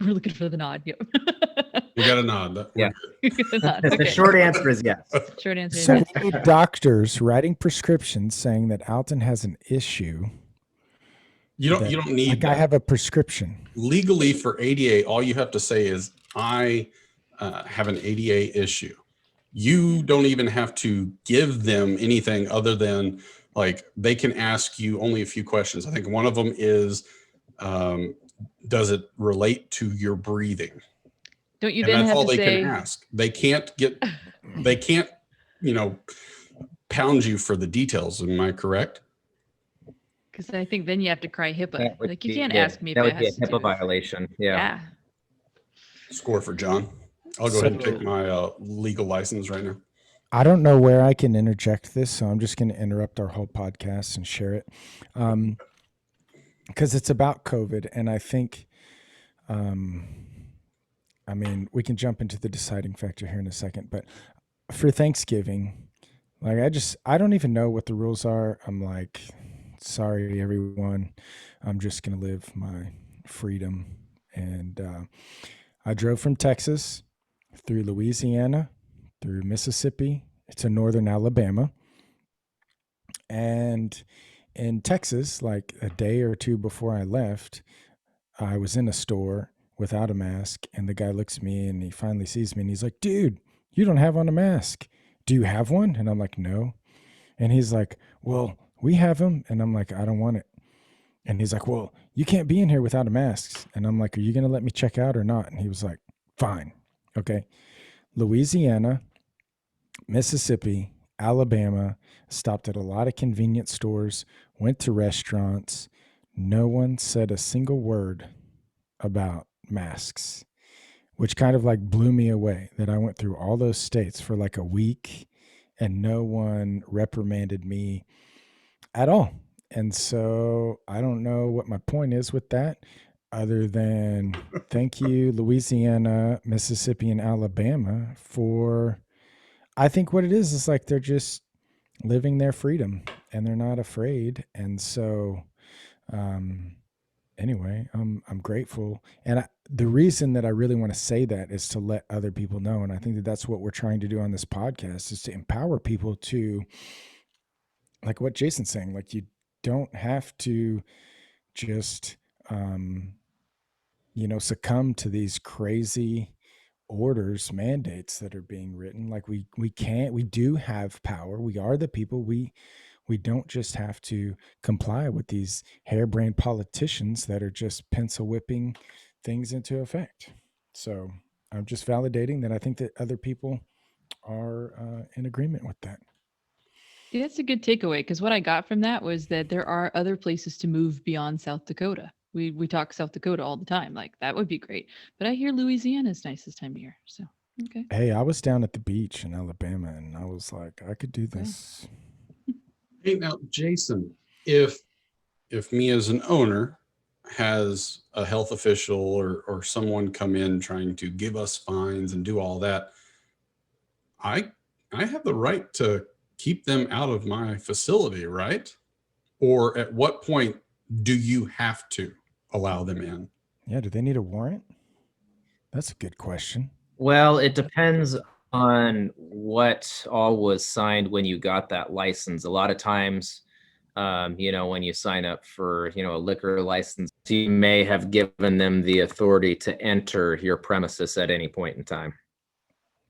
[SPEAKER 3] We're looking for the nod. Yep.
[SPEAKER 1] We got a nod.
[SPEAKER 6] Yeah.
[SPEAKER 3] The nod.
[SPEAKER 6] The
[SPEAKER 3] Okay.
[SPEAKER 6] short answer is yes.
[SPEAKER 3] Short answer is
[SPEAKER 2] So
[SPEAKER 3] yes.
[SPEAKER 2] we need doctors writing prescriptions saying that Alton has an issue.
[SPEAKER 1] You don't need
[SPEAKER 2] Like, I have a prescription.
[SPEAKER 1] legally for ADA. All you have to say is, I have an ADA issue. You don't even have to give them anything other than, like, they can ask you only a few questions. I think one of them is, does it relate to your breathing?
[SPEAKER 3] Don't you
[SPEAKER 1] And
[SPEAKER 3] then
[SPEAKER 1] that's
[SPEAKER 3] have
[SPEAKER 1] all
[SPEAKER 3] to
[SPEAKER 1] they
[SPEAKER 3] say,
[SPEAKER 1] can ask. They can't, pound you for the details. Am I correct?
[SPEAKER 3] because I think then you have to cry HIPAA.
[SPEAKER 6] That would
[SPEAKER 3] Like, you
[SPEAKER 6] be-
[SPEAKER 3] can't
[SPEAKER 6] yeah,
[SPEAKER 3] ask me if
[SPEAKER 6] that
[SPEAKER 3] it
[SPEAKER 6] would be a
[SPEAKER 3] has to do
[SPEAKER 6] HIPAA
[SPEAKER 3] with.
[SPEAKER 6] violation. Yeah.
[SPEAKER 3] Yeah.
[SPEAKER 1] Score for John. I'll go ahead and take my legal license right now.
[SPEAKER 2] I don't know where I can interject this, so I'm just going to interrupt our whole podcast and share it. Because it's about COVID, and I think, we can jump into the deciding factor here in a second, but for Thanksgiving, like, I don't even know what the rules are. I'm like, sorry, everyone. I'm just going to live my freedom. And I drove from Texas through Louisiana, through Mississippi to northern Alabama. And in Texas, like a day or two before I left, I was in a store without a mask, and the guy looks at me and he finally sees me and he's like, dude, you don't have on a mask. do you have one? And I'm like, no. And he's like, well, we have them. And I'm like, I don't want it. And he's like, well, you can't be in here without a mask. And I'm like, are you going to let me check out or not? And he was like, fine. Okay. Louisiana, Mississippi, Alabama, stopped at a lot of convenience stores, went to restaurants. No one said a single word about masks, which kind of like blew me away that I went through all those states for like a week and no one reprimanded me at all. And so I don't know what my point is with that other than thank you, Louisiana, Mississippi, and Alabama for, I think what it is like they're just living their freedom and they're not afraid. And so, anyway, I'm grateful. And the reason that I really want to say that is to let other people know. And I think that that's what we're trying to do on this podcast is to empower people to, like what Jason's saying, like you don't have to just, succumb to these crazy orders, mandates that are being written. Like we do have power. We are the people. We don't just have to comply with these harebrained politicians that are just pencil whipping things into effect. So I'm just validating that I think that other people are in agreement with that.
[SPEAKER 3] Yeah, that's a good takeaway because what I got from that was that there are other places to move beyond South Dakota. We talk South Dakota all the time. Like that would be great. But I hear Louisiana's nice this time of year. So okay.
[SPEAKER 2] Hey, I was down at the beach in Alabama and I was like, I could do this.
[SPEAKER 1] Hey, now, Jason, if me as an owner has a health official or someone come in trying to give us fines and do all that, I have the right to keep them out of my facility, right? Or at what point do you have to allow them in?
[SPEAKER 2] Yeah, do they need a warrant? That's a good question.
[SPEAKER 6] Well, it depends on what all was signed when you got that license. A lot of times, when you sign up for, a liquor license, you may have given them the authority to enter your premises at any point in time.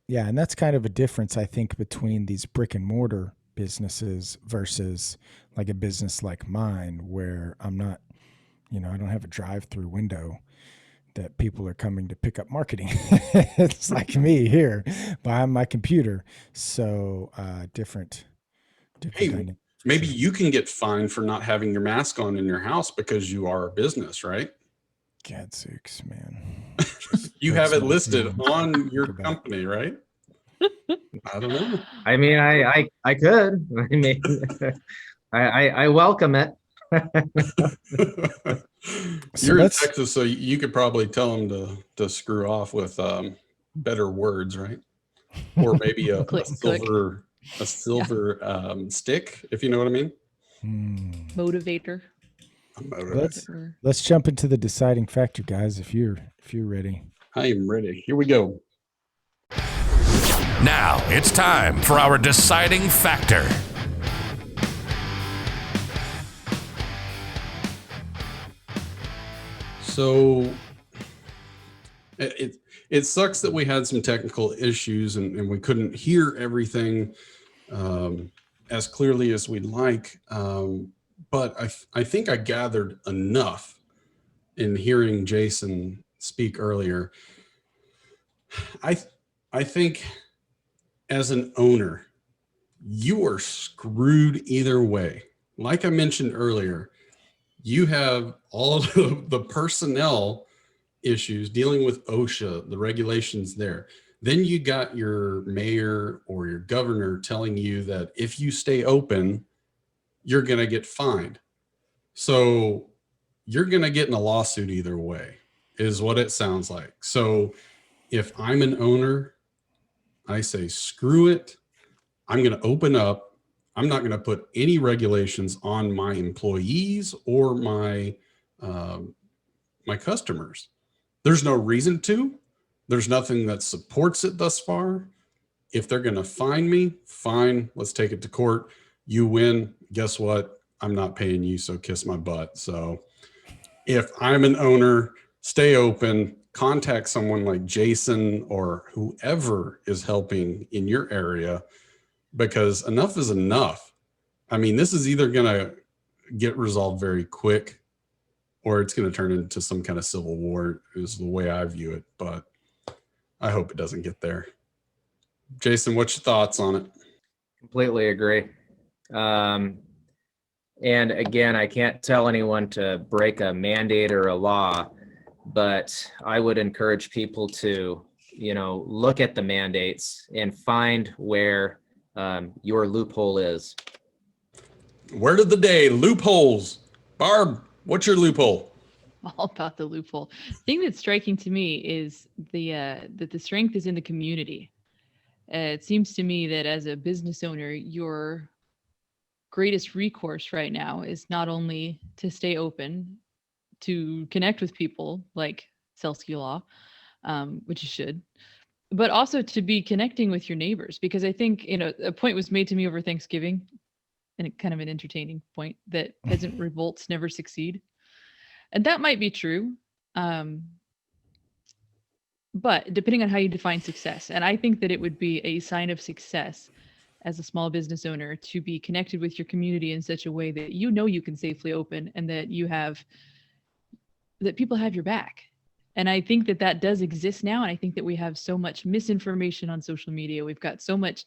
[SPEAKER 2] Yeah, and that's kind of a difference, I think, between these brick and mortar businesses versus like a business like mine where I'm not, I don't have a drive-through window that people are coming to pick up marketing. It's like me here behind my computer. So different
[SPEAKER 1] Hey,
[SPEAKER 2] dynamic.
[SPEAKER 1] maybe you can get fined for not having your mask on in your house because you are a business, right?
[SPEAKER 2] Gadzooks, man.
[SPEAKER 1] You have it listed on your company, right? I don't know.
[SPEAKER 6] I mean, I could. I mean, I welcome it.
[SPEAKER 1] You're in Texas, so you could probably tell them to screw off with better words, right? Or maybe a silver stick, if you know what I mean.
[SPEAKER 3] Motivator.
[SPEAKER 2] Let's jump into the deciding factor, guys. If you're ready.
[SPEAKER 1] I am ready. Here we go.
[SPEAKER 4] Now it's time for our deciding factor.
[SPEAKER 1] So it sucks that we had some technical issues and we couldn't hear everything as clearly as we'd like. But I think I gathered enough in hearing Jason speak earlier. I think as an owner, you are screwed either way. Like I mentioned earlier, you have all of the personnel issues dealing with OSHA, the regulations there. Then you got your mayor or your governor telling you that if you stay open, you're going to get fined. So you're going to get in a lawsuit either way, is what it sounds like. So if I'm an owner, I say, screw it. I'm going to open up. I'm not going to put any regulations on my employees or my my customers. There's no reason to. There's nothing that supports it thus far. If they're going to fine me, fine. Let's take it to court. You win. Guess what? I'm not paying you, so kiss my butt. So if I'm an owner, stay open. Contact someone like Jason or whoever is helping in your area because enough is enough. I mean, this is either going to get resolved very quick or it's going to turn into some kind of civil war is the way I view it. But I hope it doesn't get there. Jason, what's your thoughts on it?
[SPEAKER 6] Completely agree. And again, I can't tell anyone to break a mandate or a law, but I would encourage people to, look at the mandates and find where your loophole is.
[SPEAKER 1] Word of the day, loopholes. Barb, what's your loophole?
[SPEAKER 3] All about the loophole. The thing that's striking to me is that the strength is in the community. It seems to me that as a business owner, your greatest recourse right now is not only to stay open, to connect with people like Celski Law, which you should, but also to be connecting with your neighbors. Because I think, a point was made to me over Thanksgiving, and kind of an entertaining point, that peasant revolts never succeed. And that might be true. But depending on how you define success, and I think that it would be a sign of success as a small business owner to be connected with your community in such a way that you can safely open and that people have your back. And I think that does exist now. And I think that we have so much misinformation on social media. We've got so much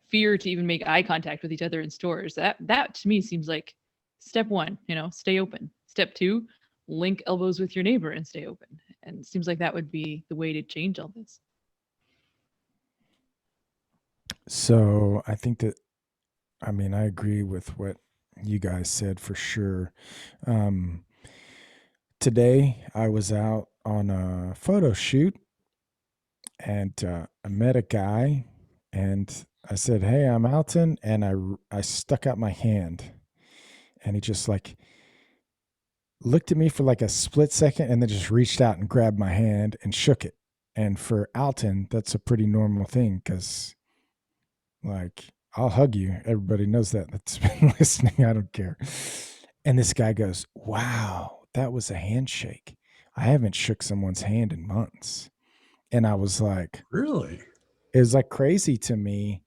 [SPEAKER 3] fear to even make eye contact with each other in stores. That to me seems like step one, stay open. Step two, link elbows with your neighbor and stay open. And it seems like that would be the way to change all this.
[SPEAKER 2] So I think that, I agree with what you guys said for sure. Today I was out on a photo shoot and I met a guy and I said, "Hey, I'm Alton," and I stuck out my hand and he just looked at me for a split second and then just reached out and grabbed my hand and shook it. And for Alton, that's a pretty normal thing because I'll hug you. Everybody knows that. That's been listening. I don't care. And this guy goes, "Wow, that was a handshake. I haven't shook someone's hand in months." And I was like,
[SPEAKER 1] really?
[SPEAKER 2] It was crazy to me,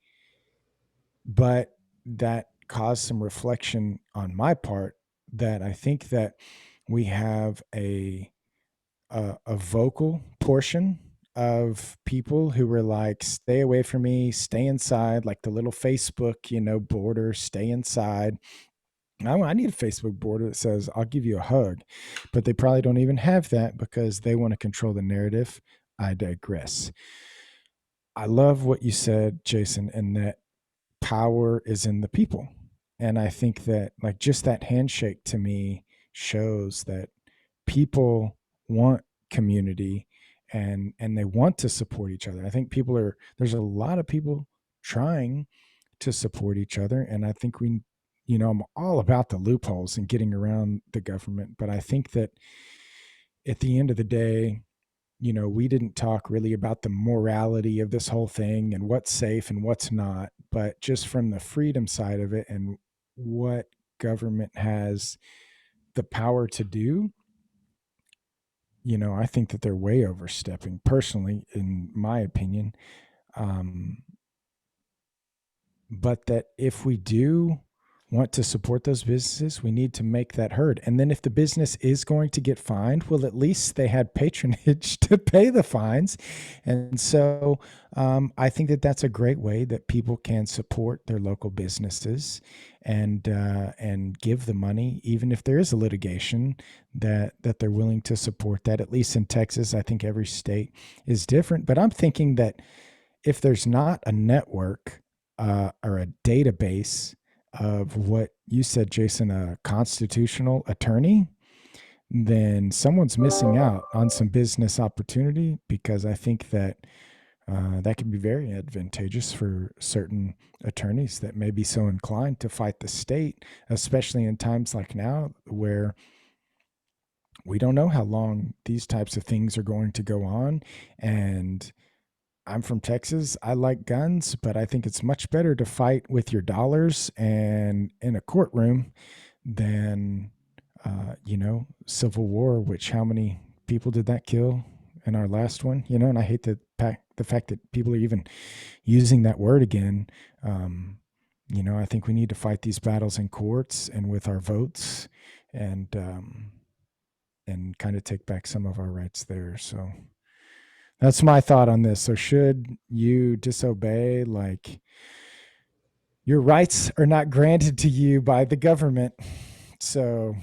[SPEAKER 2] but that caused some reflection on my part that I think that we have a vocal portion of people who were stay away from me, stay inside, like the little Facebook, border, stay inside. I need a Facebook border that says, "I'll give you a hug," but they probably don't even have that because they want to control the narrative. I digress. I love what you said, Jason, and that power is in the people. And I think that just that handshake to me shows that people want community and they want to support each other. I think there's a lot of people trying to support each other. And I think I'm all about the loopholes and getting around the government. But I think that at the end of the day, we didn't talk really about the morality of this whole thing and what's safe and what's not, but just from the freedom side of it and what government has the power to do. I think that they're way overstepping, personally, in my opinion. But that if we do want to support those businesses, we need to make that heard. And then if the business is going to get fined, well, at least they had patronage to pay the fines. And so I think that that's a great way that people can support their local businesses and give the money, even if there is a litigation, that they're willing to support that. At least in Texas, I think every state is different. But I'm thinking that if there's not a network or a database of what you said, Jason, a constitutional attorney, then someone's missing out on some business opportunity, because I think that that can be very advantageous for certain attorneys that may be so inclined to fight the state, especially in times like now where we don't know how long these types of things are going to go on. And I'm from Texas. I like guns, but I think it's much better to fight with your dollars and in a courtroom than, civil war, which how many people did that kill in our last one? And I hate the fact that people are even using that word again. I think we need to fight these battles in courts and with our votes, and kind of take back some of our rights there. So that's my thought on this. So should you disobey, like, your rights are not granted to you by the government. So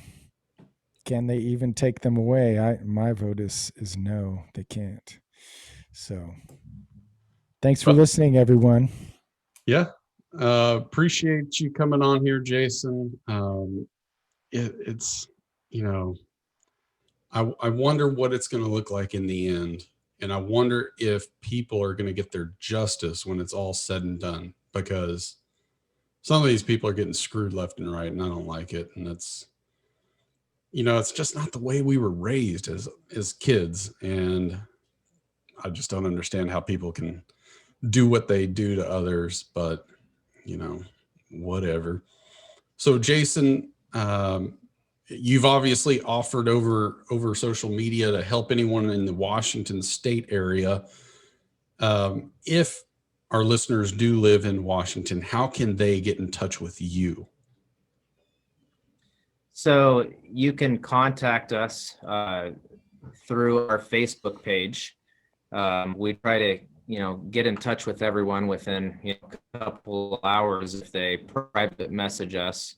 [SPEAKER 2] can they even take them away? My vote is no, they can't. So thanks for listening, everyone.
[SPEAKER 1] Yeah. Appreciate you coming on here, Jason. It's, I wonder what it's going to look like in the end. And I wonder if people are going to get their justice when it's all said and done, because some of these people are getting screwed left and right, and I don't like it. And it's, it's just not the way we were raised as kids. And I just don't understand how people can do what they do to others, but whatever. So Jason, you've obviously offered over social media to help anyone in the Washington state area. If our listeners do live in Washington, how can they get in touch with you?
[SPEAKER 6] So you can contact us through our Facebook page. We try to, get in touch with everyone within a couple hours if they private message us,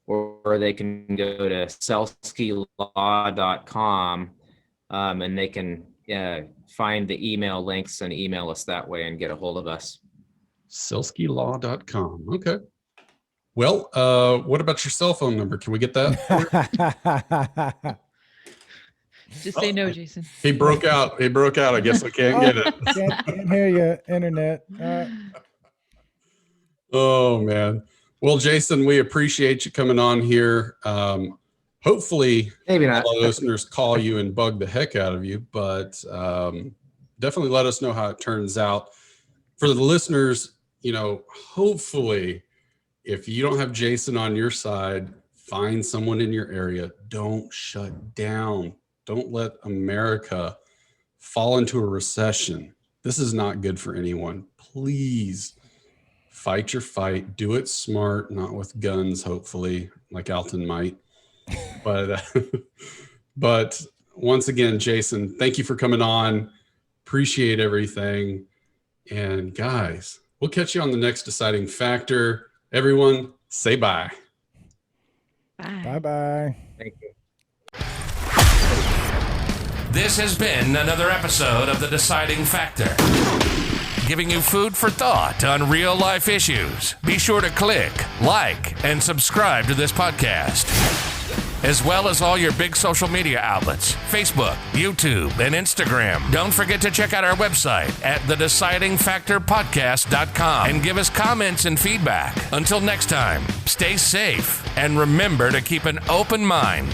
[SPEAKER 6] or they can go to celskilaw.com and they can find the email links and email us that way and get a hold of us.
[SPEAKER 1] Celskilaw.com. Okay. Well, what about your cell phone number? Can we get that?
[SPEAKER 3] Just say no, Jason.
[SPEAKER 1] He broke out. I guess I can't get it.
[SPEAKER 2] Can't hear you, internet.
[SPEAKER 1] Oh, man. Well, Jason, we appreciate you coming on here. Hopefully,
[SPEAKER 6] maybe not
[SPEAKER 1] all the listeners call you and bug the heck out of you, but definitely let us know how it turns out. For the listeners, hopefully, if you don't have Jason on your side, find someone in your area. Don't shut down. Don't let America fall into a recession. This is not good for anyone. Please fight your fight. Do it smart, not with guns, hopefully, like Alton might. But once again, Jason, thank you for coming on. Appreciate everything. And guys, we'll catch you on the next Deciding Factor. Everyone, say bye.
[SPEAKER 3] Bye.
[SPEAKER 2] Bye-bye.
[SPEAKER 6] Thank you.
[SPEAKER 4] This has been another episode of The Deciding Factor, giving you food for thought on real life issues. Be sure to click, like, and subscribe to this podcast, as well as all your big social media outlets, Facebook, YouTube, and Instagram. Don't forget to check out our website at thedecidingfactorpodcast.com and give us comments and feedback. Until next time, stay safe and remember to keep an open mind.